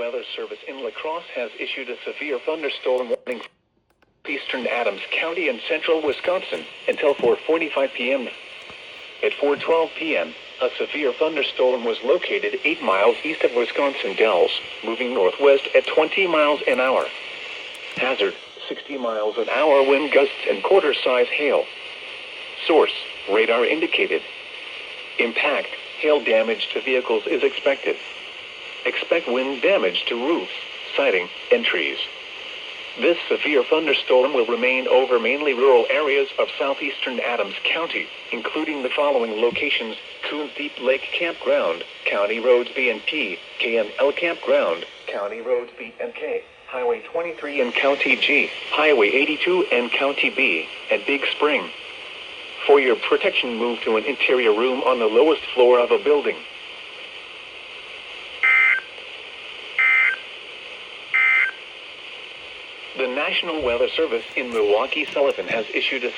Weather Service in La Crosse has issued a severe thunderstorm warning for eastern Adams County and central Wisconsin until 4:45 p.m. At 4:12 p.m., a severe thunderstorm was located 8 miles east of Wisconsin Dells, moving northwest at 20 miles an hour. Hazard, 60 miles an hour wind gusts and quarter-size hail. Source, radar indicated. Impact, hail damage to vehicles is expected. Expect wind damage to roofs, siding, and trees. This severe thunderstorm will remain over mainly rural areas of southeastern Adams County, including the following locations: Coons Deep Lake Campground, County Roads B and P, K and L Campground, County Roads B and K, Highway 23 and County G, Highway 82 and County B, and Big Spring. For your protection, move to an interior room on the lowest floor of a building. The National Weather Service in Milwaukee-Sullivan has issued a